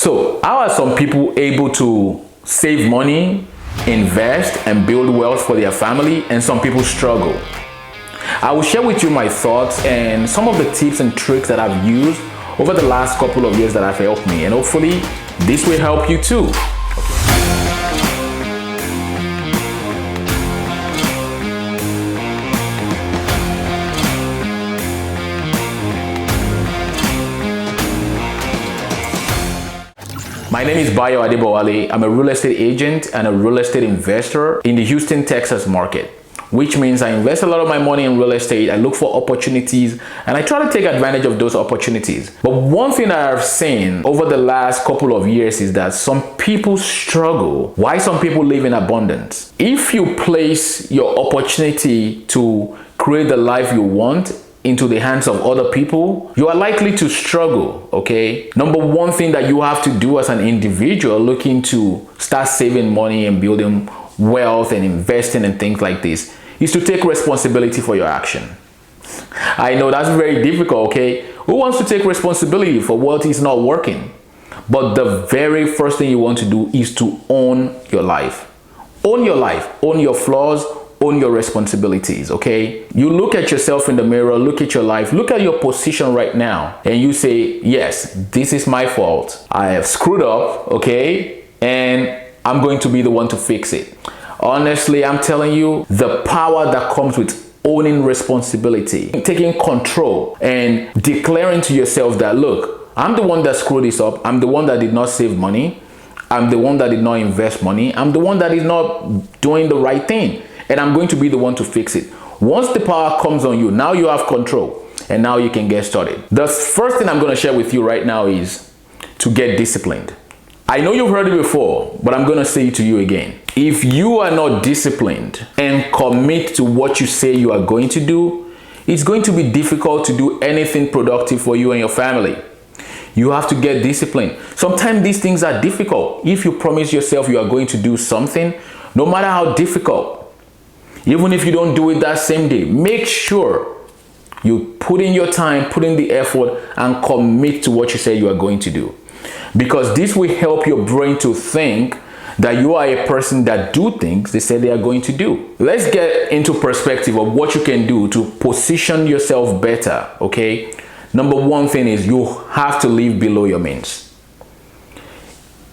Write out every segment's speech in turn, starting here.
So how are some people able to save money, invest, and build wealth for their family, and some people struggle? I will share with you my thoughts and some of the tips and tricks that I've used over the last couple of years that have helped me, and hopefully this will help you too. My name is Bayo Adebowale. I'm a real estate agent and a real estate investor in the Houston, Texas market, which means I invest a lot of my money in real estate. I look for opportunities and I try to take advantage of those opportunities. But one thing that I've seen over the last couple of years is that some people struggle. Why some people live in abundance? If you place your opportunity to create the life you want into the hands of other people, you are likely to struggle, okay? Number one thing that you have to do as an individual looking to start saving money and building wealth and investing and things like this is to take responsibility for your action. I know that's very difficult, okay? Who wants to take responsibility for what is not working? But the very first thing you want to do is to own your life. Own your life, own your flaws, own your responsibilities, okay? You look at yourself in the mirror, look at your life, look at your position right now, and you say, yes, this is my fault. I have screwed up, okay? And I'm going to be the one to fix it. Honestly, I'm telling you, the power that comes with owning responsibility, taking control and declaring to yourself that, look, I'm the one that screwed this up. I'm the one that did not save money. I'm the one that did not invest money. I'm the one that is not doing the right thing. And I'm going to be the one to fix it. Once the power comes on you, now you have control and now you can get started. The first thing I'm going to share with you right now is to get disciplined. I know you've heard it before, but I'm going to say it to you again. If you are not disciplined and commit to what you say you are going to do, it's going to be difficult to do anything productive for you and your family. You have to get disciplined. Sometimes these things are difficult. If you promise yourself you are going to do something, no matter how difficult, even if you don't do it that same day, make sure you put in your time, put in the effort, and commit to what you say you are going to do. Because this will help your brain to think that you are a person that do things they say they are going to do. Let's get into perspective of what you can do to position yourself better, okay? Number one thing is you have to live below your means.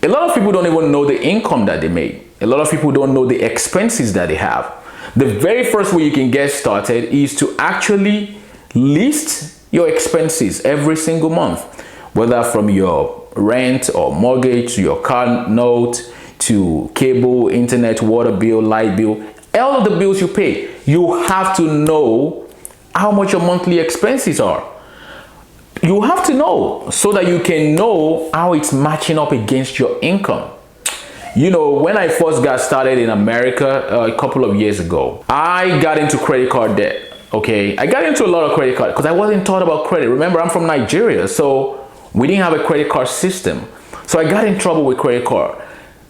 A lot of people don't even know the income that they make. A lot of people don't know the expenses that they have. The very first way you can get started is to actually list your expenses every single month, whether from your rent or mortgage to your car note to cable, internet, water bill, light bill, all of the bills you pay. You have to know how much your monthly expenses are. You have to know so that you can know how it's matching up against your income. You know, when I first got started in America a couple of years ago, I got into credit card debt, okay? I got into a lot of credit card because I wasn't taught about credit. Remember, I'm from Nigeria, so we didn't have a credit card system. So I got in trouble with credit card.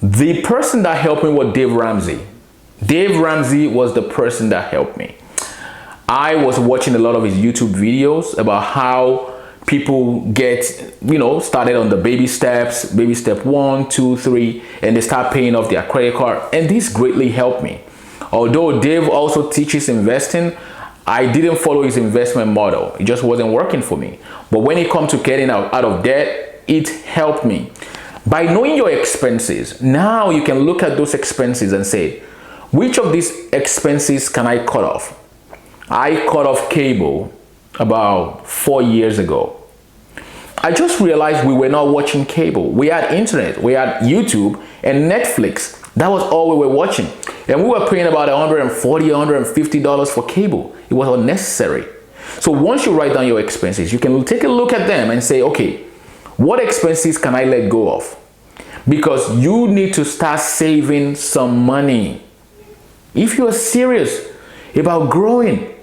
The person that helped me was Dave Ramsey. Dave Ramsey was the person that helped me. I was watching a lot of his YouTube videos about how people get, started on the baby steps, baby step 1, 2, 3, and they start paying off their credit card. And this greatly helped me. Although Dave also teaches investing, I didn't follow his investment model. It just wasn't working for me. But when it comes to getting out of debt, it helped me. By knowing your expenses, now you can look at those expenses and say, which of these expenses can I cut off? I cut off cable about 4 years ago. I just realized we were not watching cable. We had internet, we had YouTube and Netflix. That was all we were watching. And we were paying about $140, $150 for cable. It was unnecessary. So once you write down your expenses, you can take a look at them and say, okay, what expenses can I let go of? Because you need to start saving some money. If you are serious about growing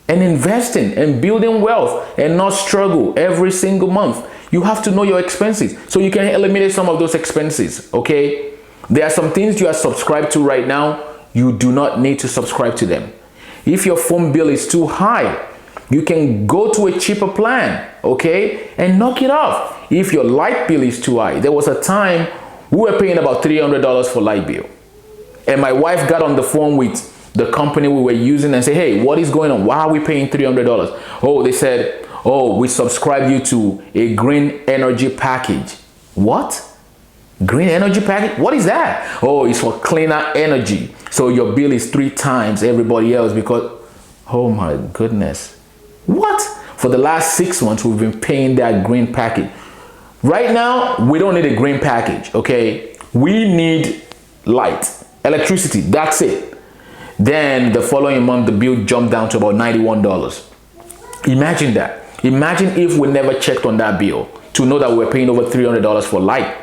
and investing and building wealth and not struggle every single month, you have to know your expenses so you can eliminate some of those expenses, okay? There are some things you are subscribed to right now, you do not need to subscribe to them. If your phone bill is too high, you can go to a cheaper plan, okay, and knock it off. If your light bill is too high, there was a time we were paying about $300 for light bill. And my wife got on the phone with the company we were using and said, hey, what is going on? Why are we paying $300? Oh, they said, oh, we subscribe you to a green energy package. What? Green energy package? What is that? Oh, it's for cleaner energy. So your bill is 3 times everybody else because, oh my goodness. What? For the last 6 months, we've been paying that green package. Right now, we don't need a green package, okay? We need light, electricity, that's it. Then the following month, the bill jumped down to about $91. Imagine that. Imagine if we never checked on that bill to know that we're paying over $300 for light.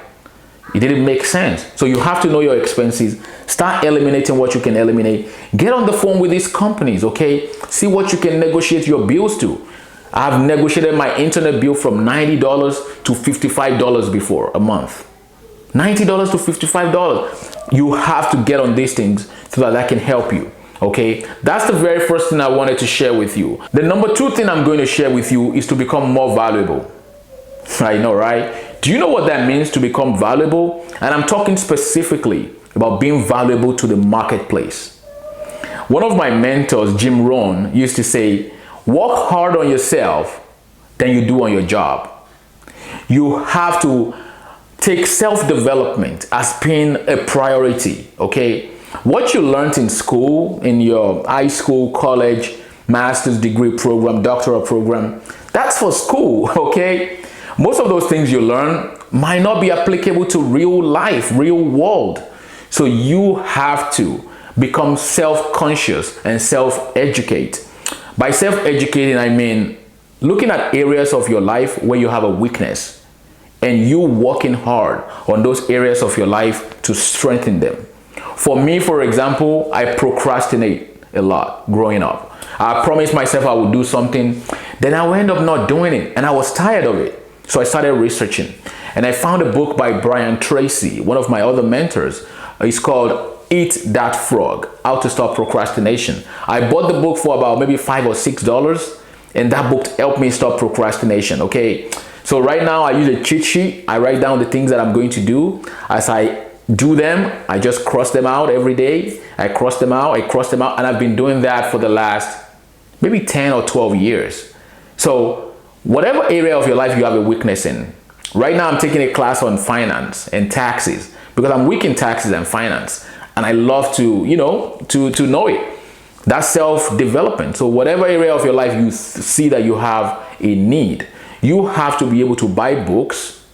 It didn't make sense. So you have to know your expenses. Start eliminating what you can eliminate. Get on the phone with these companies, okay? See what you can negotiate your bills to. I've negotiated my internet bill from $90 to $55 before a month. $90 to $55. You have to get on these things so that can help you. Okay, that's the very first thing I wanted to share with you. The number 2 thing I'm going to share with you is to become more valuable. I know, right? Do you know what that means to become valuable? And I'm talking specifically about being valuable to the marketplace. One of my mentors, Jim Rohn, used to say, work hard on yourself than you do on your job. You have to take self-development as being a priority, okay? What you learned in school, in your high school, college, master's degree program, doctoral program, that's for school, okay? Most of those things you learn might not be applicable to real life, real world. So you have to become self-conscious and self-educate. By self-educating, I mean looking at areas of your life where you have a weakness and you working hard on those areas of your life to strengthen them. For me, for example, I procrastinate a lot growing up. I promised myself I would do something, then I would end up not doing it, and I was tired of it. So I started researching, and I found a book by Brian Tracy, one of my other mentors. It's called Eat That Frog, How to Stop Procrastination. I bought the book for about maybe $5 or $6, and that book helped me stop procrastination, okay? So right now I use a cheat sheet. I write down the things that I'm going to do. As I do them, I just cross them out every day. I cross them out, and I've been doing that for the last maybe 10 or 12 years. So whatever area of your life you have a weakness in, right now I'm taking a class on finance and taxes because I'm weak in taxes and finance, and I love to, you know, to know it. That's self-development. So whatever area of your life you see that you have a need, you have to be able to buy books,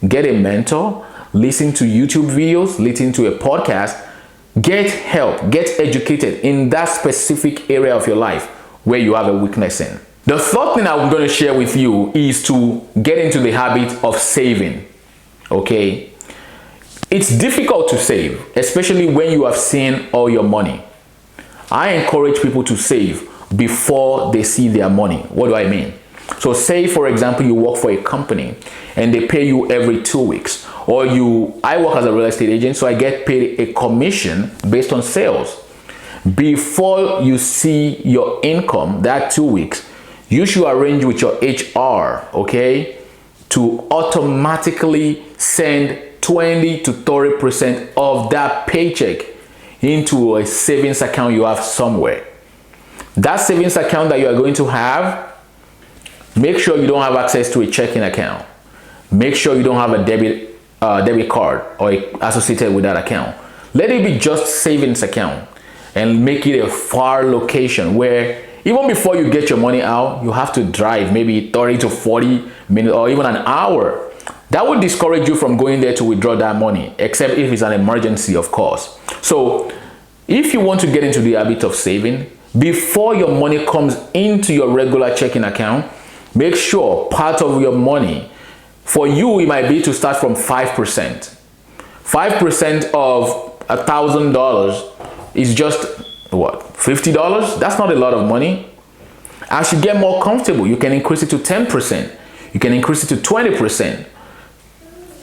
get a mentor, listen to YouTube videos, listen to a podcast, get help, get educated in that specific area of your life where you have a weakness in. The third thing I'm going to share with you is to get into the habit of saving, okay? It's difficult to save, especially when you have seen all your money. I encourage people to save before they see their money. What do I mean? So say, for example, you work for a company and they pay you every 2 weeks. Or I work as a real estate agent, so I get paid a commission based on sales. Before you see your income, that 2 weeks, you should arrange with your HR, okay, to automatically send 20 to 30% of that paycheck into a savings account you have somewhere. That savings account that you are going to have, make sure you don't have access to a checking account. Make sure you don't have a debit card or associated with that account. Let it be just savings account and make it a far location where even before you get your money out, you have to drive maybe 30 to 40 minutes or even an hour. That would discourage you from going there to withdraw that money, except if it's an emergency, of course. So if you want to get into the habit of saving, before your money comes into your regular checking account, make sure part of your money, for you, it might be to start from 5%. 5% of $1,000 is just what, $50? That's not a lot of money. As you get more comfortable, you can increase it to 10%. You can increase it to 20%.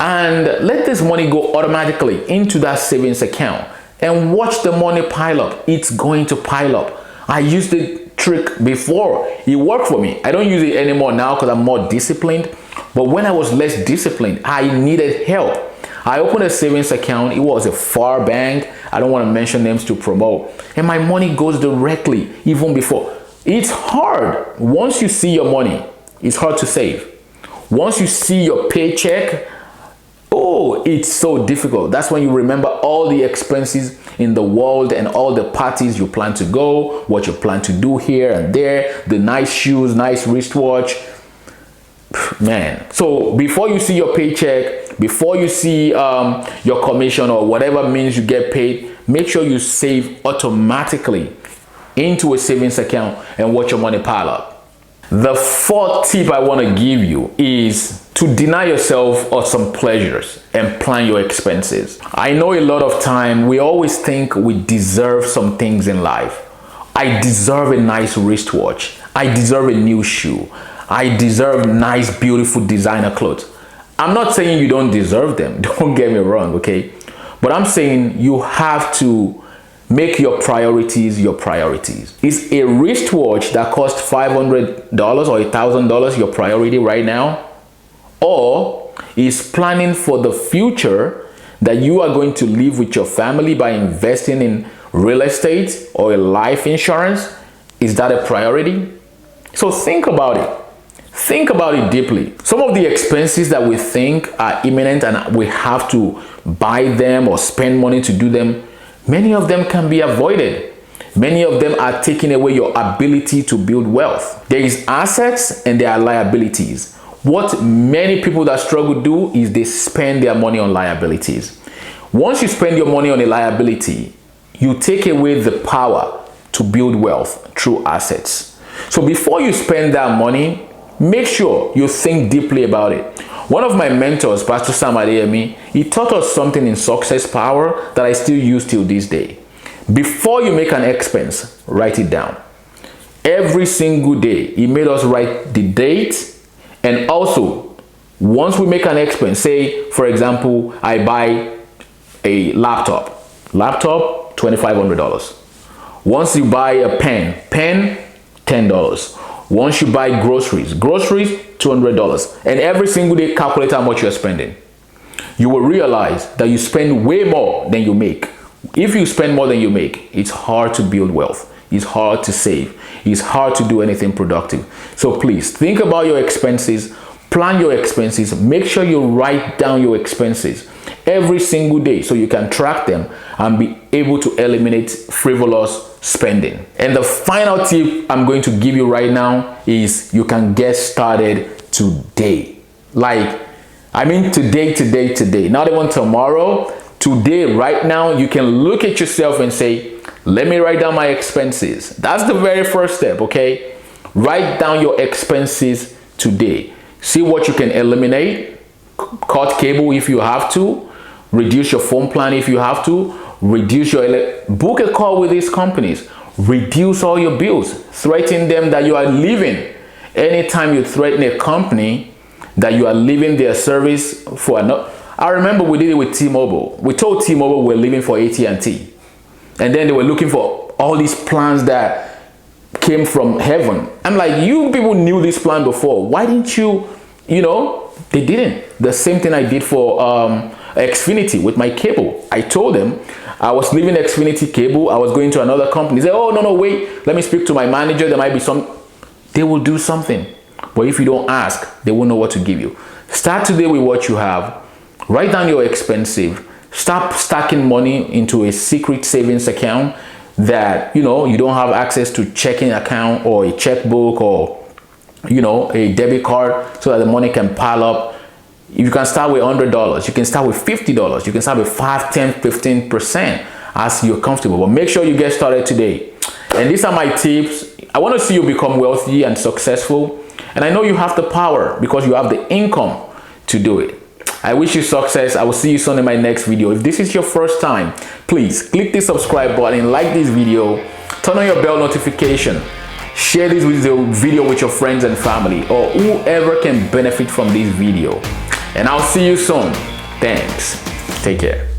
And let this money go automatically into that savings account and watch the money pile up. It's going to pile up. I used it trick before. It worked for me. I don't use it anymore now because I'm more disciplined. But when I was less disciplined, I needed help. I opened a savings account. It was a far bank. I don't want to mention names to promote. And my money goes directly, even before. It's hard. Once you see your money, it's hard to save. Once you see your paycheck, oh, it's so difficult. That's when you remember all the expenses in the world and all the parties you plan to go, what you plan to do here and there, the nice shoes, nice wristwatch. Man, so before you see your paycheck, before you see your commission or whatever means you get paid, make sure you save automatically into a savings account and watch your money pile up. The fourth tip I want to give you is to deny yourself of some pleasures and plan your expenses. I know a lot of time we always think we deserve some things in life. I deserve a nice wristwatch. I deserve a new shoe. I deserve nice, beautiful designer clothes. I'm not saying you don't deserve them. Don't get me wrong, okay? But I'm saying you have to make your priorities your priorities. Is a wristwatch that costs $500 or $1,000 your priority right now? Or is planning for the future that you are going to live with your family by investing in real estate or a life insurance? Is that a priority? So think about it. Think about it deeply. Some of the expenses that we think are imminent and we have to buy them or spend money to do them, many of them can be avoided. Many of them are taking away your ability to build wealth. There is assets and there are liabilities. What many people that struggle do is they spend their money on liabilities. Once you spend your money on a liability, you take away the power to build wealth through assets. So before you spend that money, make sure you think deeply about it. One of my mentors, Pastor Sam Adeyemi, he taught us something in Success Power that I still use till this day. Before you make an expense, write it down. Every single day, he made us write the date, and also, once we make an expense, say, for example, I buy a laptop, $2,500. Once you buy a pen, $10. Once you buy groceries, $200. And every single day, calculate how much you're spending. You will realize that you spend way more than you make. If you spend more than you make, it's hard to build wealth. It's hard to save. It's hard to do anything productive. So please think about your expenses, plan your expenses, make sure you write down your expenses every single day so you can track them and be able to eliminate frivolous spending. And the final tip I'm going to give you right now is you can get started today. Today, not even tomorrow. Today, right now, you can look at yourself and say, let me write down my expenses. That's the very first step, okay? Write down your expenses today. See what you can eliminate. Cut cable if you have to. Reduce your phone plan if you have to. Reduce your book a call with these companies. Reduce all your bills. Threaten them that you are leaving. Anytime you threaten a company that you are leaving their service for another. I remember we did it with T-Mobile. We told T-Mobile we're leaving for AT&T. And then they were looking for all these plans that came from heaven. I'm like, you people knew this plan before. Why didn't you, they didn't. The same thing I did for Xfinity with my cable. I told them I was leaving Xfinity cable. I was going to another company. They said, oh, no, wait. Let me speak to my manager. There might be some. They will do something. But if you don't ask, they won't know what to give you. Start today with what you have. Write down your expenses. Stop stacking money into a secret savings account that, you don't have access to checking account or a checkbook or, a debit card so that the money can pile up. You can start with $100. You can start with $50. You can start with 5, 10, 15% as you're comfortable. But make sure you get started today. And these are my tips. I want to see you become wealthy and successful. And I know you have the power because you have the income to do it. I wish you success. I will see you soon in my next video. If this is your first time, please click the subscribe button, like this video, turn on your bell notification, share this video with your friends and family or whoever can benefit from this video. And I'll see you soon. Thanks. Take care.